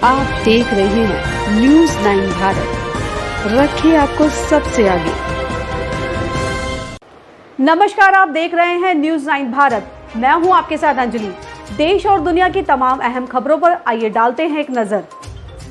आप देख रहे हैं न्यूज़ 9 भारत, रखिए आपको सबसे आगे। नमस्कार, आप देख रहे हैं न्यूज़ 9 भारत। मैं हूं आपके साथ अंजलि। देश और दुनिया की तमाम अहम खबरों पर आइए डालते हैं एक नजर।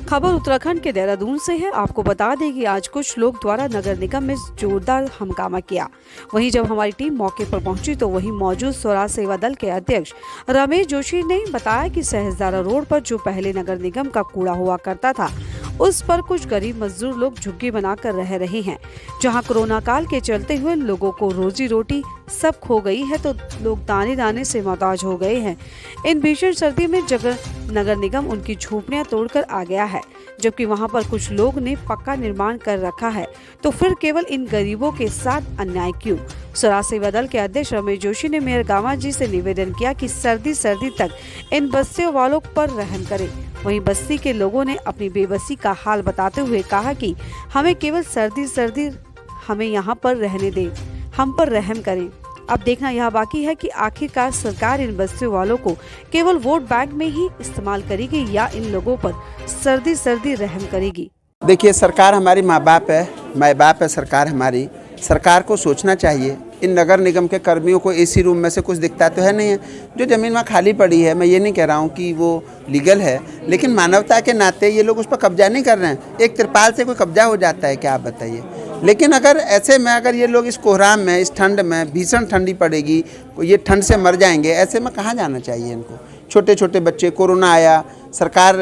खबर उत्तराखंड के देहरादून से है। आपको बता दें कि आज कुछ लोग द्वारा नगर निगम में जोरदार हंगामा किया। वहीं जब हमारी टीम मौके पर पहुंची तो वहीं मौजूद स्वराज सेवा दल के अध्यक्ष रमेश जोशी ने बताया कि सहजदारा रोड पर जो पहले नगर निगम का कूड़ा हुआ करता था, उस पर कुछ गरीब मजदूर लोग झुग्गी बनाकर रह रहे हैं। जहां कोरोना काल के चलते हुए लोगों को रोजी रोटी सब खो गई है तो लोग दाने दाने से मोहताज हो गए हैं। इन भीषण सर्दी में नगर निगम उनकी झोपड़ियां तोड़कर आ गया है, जबकि वहां पर कुछ लोग ने पक्का निर्माण कर रखा है, तो फिर केवल इन गरीबों के साथ अन्याय क्यों? स्वराज सेवा दल के अध्यक्ष रमेश जोशी ने मेयर गामा जी से निवेदन किया कि सर्दी तक इन बस्तियों वालों पर रहम करें। वहीं बस्ती के लोगों ने अपनी बेबसी का हाल बताते हुए कहा कि हमें केवल सर्दी हमें यहाँ पर रहने दें, हम पर रहम करें। अब देखना यह बाकी है कि आखिरकार सरकार इन बस्तियों वालों को केवल वोट बैंक में ही इस्तेमाल करेगी या इन लोगों पर सर्दी रहम करेगी। देखिए, सरकार हमारी माँ बाप है सरकार हमारी। सरकार को सोचना चाहिए, इन नगर निगम के कर्मियों को एसी रूम में से कुछ दिखता तो है नहीं है। जो ज़मीन वहाँ खाली पड़ी है, मैं ये नहीं कह रहा हूँ कि वो लीगल है, लेकिन मानवता के नाते ये लोग उस पर कब्जा नहीं कर रहे हैं। एक तिरपाल से कोई कब्जा हो जाता है क्या, आप बताइए? लेकिन अगर ऐसे में अगर ये लोग इस कोहराम में, इस ठंड में, भीषण ठंडी पड़ेगी, ये ठंड से मर जाएंगे, ऐसे में कहाँ जाना चाहिए इनको? छोटे छोटे बच्चे, कोरोना आया, सरकार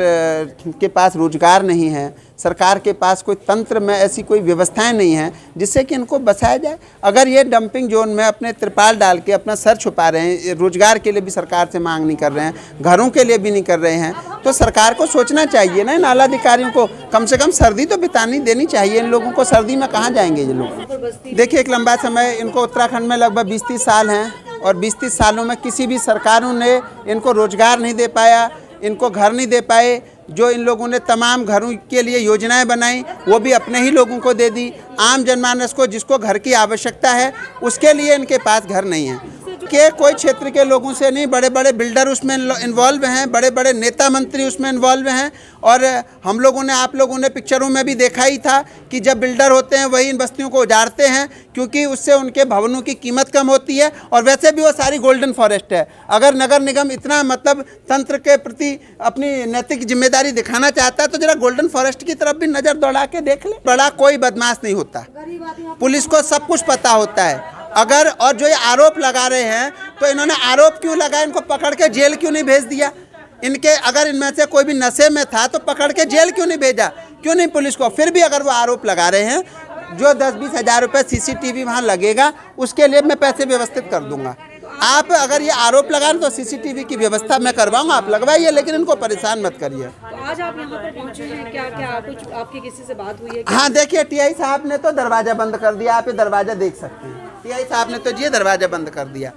के पास रोजगार नहीं है, सरकार के पास कोई तंत्र में ऐसी कोई व्यवस्थाएं नहीं हैं जिससे कि इनको बसाया जाए। अगर ये डंपिंग जोन में अपने त्रिपाल डाल के अपना सर छुपा रहे हैं, रोजगार के लिए भी सरकार से मांग नहीं कर रहे हैं, घरों के लिए भी नहीं कर रहे हैं, तो सरकार को सोचना चाहिए ना, इन आला अधिकारियों को कम से कम सर्दी तो बितानी देनी चाहिए। इन लोगों को सर्दी में कहाँ जाएंगे ये लोग? देखिए, एक लंबा समय इनको उत्तराखंड में लगभग 20-30 साल हैं और 20-30 सालों में किसी भी सरकारों ने इनको रोजगार नहीं दे पाया, इनको घर नहीं दे पाए। जो इन लोगों ने तमाम घरों के लिए योजनाएं बनाई, वो भी अपने ही लोगों को दे दी। आम जनमानस को, जिसको घर की आवश्यकता है, उसके लिए इनके पास घर नहीं है। के कोई क्षेत्र के लोगों से नहीं, बड़े बड़े बिल्डर उसमें इन्वॉल्व हैं, बड़े बड़े नेता मंत्री उसमें इन्वॉल्व हैं। और हम लोगों ने, आप लोगों ने पिक्चरों में भी देखा ही था कि जब बिल्डर होते हैं वही इन बस्तियों को उजाड़ते हैं, क्योंकि उससे उनके भवनों की कीमत कम होती है। और वैसे भी वो सारी गोल्डन फॉरेस्ट है। अगर नगर निगम इतना मतलब तंत्र के प्रति अपनी नैतिक जिम्मेदारी दिखाना चाहता है तो जरा गोल्डन फॉरेस्ट की तरफ भी नज़र दौड़ा के देख ले। बड़ा कोई बदमाश नहीं होता, पुलिस को सब कुछ पता होता है। अगर और जो ये आरोप लगा रहे हैं, तो इन्होंने आरोप क्यों लगाया? इनको पकड़ के जेल क्यों नहीं भेज दिया? इनके अगर इनमें से कोई भी नशे में था तो पकड़ के जेल क्यों नहीं भेजा? क्यों नहीं पुलिस को? फिर भी अगर वो आरोप लगा रहे हैं, जो 10-20 हज़ार रुपये CCTV वहाँ लगेगा, उसके लिए मैं पैसे व्यवस्थित कर दूंगा। आप अगर ये आरोप लगाएं तो CCTV की व्यवस्था मैं करवाऊंगा, आप लगवाइए, लेकिन इनको परेशान मत करिए। आज आप यहाँ पर पहुँचे हैं, क्या कुछ आपकी किसी से बात हुई है? हाँ, देखिए, TI साहब ने तो दरवाज़ा बंद कर दिया। आप ये दरवाज़ा देख सकते हैं, TI साहब ने तो ये दरवाज़ा बंद कर दिया।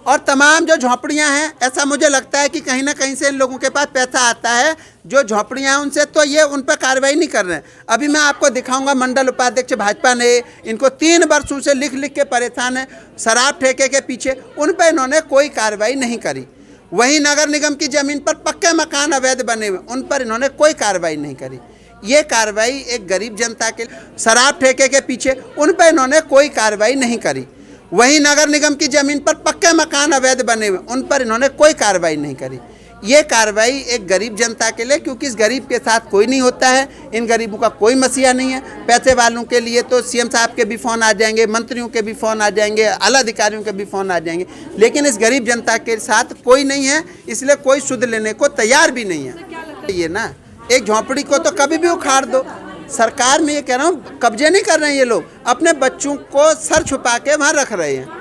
और तमाम जो झोंपड़ियां हैं, ऐसा मुझे लगता है कि कहीं ना कहीं से इन लोगों के पास पैसा आता है, जो झोंपड़ियां हैं उनसे, तो ये उन पर कार्रवाई नहीं कर रहे हैं। अभी मैं आपको दिखाऊंगा, मंडल उपाध्यक्ष भाजपा ने इनको 3 वर्षों से लिख के परेशान है शराब ठेके के पीछे, उन पर इन्होंने कोई कार्रवाई नहीं करी। वहीं नगर निगम की ज़मीन पर पक्के मकान अवैध बने हुए, उन पर इन्होंने कोई कार्रवाई नहीं करी। ये कार्रवाई एक गरीब जनता के शराब ठेके के पीछे, उन पर इन्होंने कोई कार्रवाई नहीं करी। वहीं नगर निगम की ज़मीन पर पक्के मकान अवैध बने हुए, उन पर इन्होंने कोई कार्रवाई नहीं करी। ये कार्रवाई एक गरीब जनता के लिए, क्योंकि इस गरीब के साथ कोई नहीं होता है, इन गरीबों का कोई मसीहा नहीं है। पैसे वालों के लिए तो CM साहब के भी फ़ोन आ जाएंगे, मंत्रियों के भी फ़ोन आ जाएंगे, आला अधिकारियों के भी फ़ोन आ जाएंगे, लेकिन इस गरीब जनता के साथ कोई नहीं है, इसलिए कोई सुध लेने को तैयार भी नहीं है। ये ना, एक झोंपड़ी को तो कभी भी उखाड़ दो। सरकार में ये कह रहा हूँ, कब्जे नहीं कर रहे हैं ये लोग, अपने बच्चों को सर छुपा के वहाँ रख रहे हैं।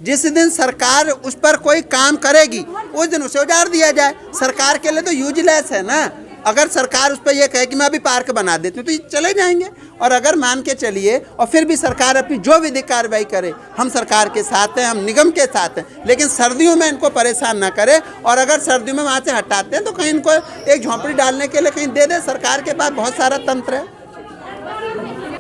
जिस दिन सरकार उस पर कोई काम करेगी, उस दिन उसे उजाड़ दिया जाए। सरकार के लिए तो यूजलेस है ना। अगर सरकार उस पर यह कहे कि मैं अभी पार्क बना देती हूँ, तो ये चले जाएंगे। और अगर मान के चलिए, और फिर भी सरकार अपनी जो विधिक कार्रवाई करे, हम सरकार के साथ हैं, हम निगम के साथ हैं, लेकिन सर्दियों में इनको परेशान ना करे। और अगर सर्दियों में वहाँ से हटाते हैं तो कहीं इनको एक झोंपड़ी डालने के लिए कहीं दे दे। सरकार के पास बहुत सारा तंत्र है।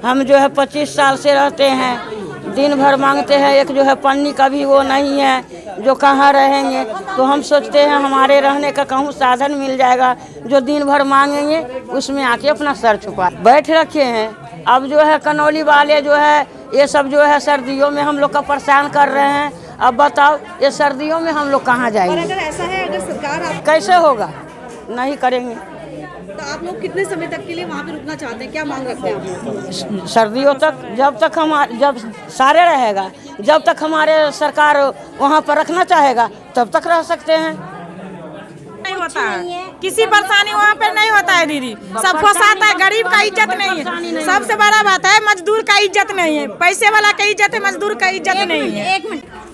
हम जो है 25 साल से रहते हैं, दिन भर मांगते हैं, एक जो है पन्नी का भी वो नहीं है। जो कहाँ रहेंगे। तो हम सोचते हैं हमारे रहने का कहूँ साधन मिल जाएगा, जो दिन भर मांगेंगे उसमें आके अपना सर छुपा बैठ रखे हैं। अब जो है कनौली वाले जो है ये सब जो है सर्दियों में हम लोग का परेशान कर रहे हैं। अब बताओ ये सर्दियों में हम लोग कहाँ जाएंगे? अगर ऐसा है, अगर सरकार आप कैसे होगा? नहीं करेंगे। तो आप लोग कितने समय तक के लिए वहाँ पे रुकना चाहते हैं, क्या मांग रखते हैं आप लोग? सर्दियों तक, जब सारे रहेगा, जब तक हमारे सरकार वहाँ पर रखना चाहेगा तब तक रह सकते हैं। नहीं होता है, किसी परेशानी वहाँ पे नहीं होता है दीदी। सबको साथ है, गरीब का इज्जत नहीं है। सबसे बड़ा बात है मजदूर का इज्जत नहीं है, पैसे वाला का इज्जत है, मजदूर का इज्जत नहीं है।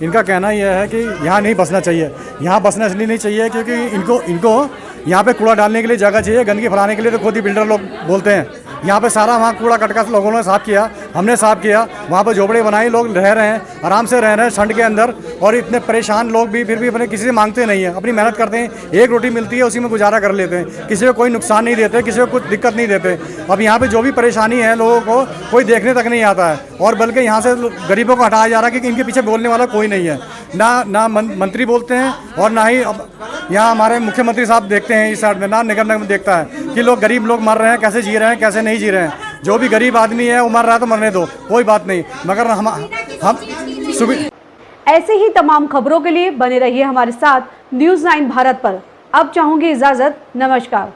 इनका कहना यह है कि यहाँ नहीं बसना चाहिए। यहाँ बसना इसलिए नहीं चाहिए क्योंकि इनको यहाँ पे कूड़ा डालने के लिए जगह चाहिए, गंदगी फैलाने के लिए तो खुद ही बिल्डर लोग बोलते हैं। यहाँ पे सारा वहाँ कूड़ा कटका लोगों ने साफ़ किया, हमने साफ़ किया, वहाँ पे झोपड़े बनाई, लोग रह रहे हैं, आराम से रह रहे हैं ठंड के अंदर। और इतने परेशान लोग भी फिर भी अपने किसी से मांगते नहीं है, अपनी मेहनत करते हैं, एक रोटी मिलती है उसी में गुजारा कर लेते हैं, किसी को कोई नुकसान नहीं देते, किसी को कुछ दिक्कत नहीं देते। अब यहाँ पे जो भी परेशानी है लोगों को कोई देखने तक नहीं आता है, और बल्कि यहाँ से गरीबों को हटाया जा रहा है कि इनके पीछे बोलने वाला कोई नहीं है। ना मंत्री बोलते हैं और ना ही यहाँ हमारे मुख्यमंत्री साहब देखते हैं इस साइड में, ना निगम देखता है कि लोग गरीब लोग मर रहे हैं, कैसे जी रहे हैं, कैसे नहीं जी रहे हैं। जो भी गरीब आदमी है वो मर रहा है तो मरने दो, कोई बात नहीं, मगर हम ऐसे ही तमाम खबरों के लिए बने रहिए हमारे साथ न्यूज़ 9 भारत पर। अब चाहूंगी इजाजत, नमस्कार।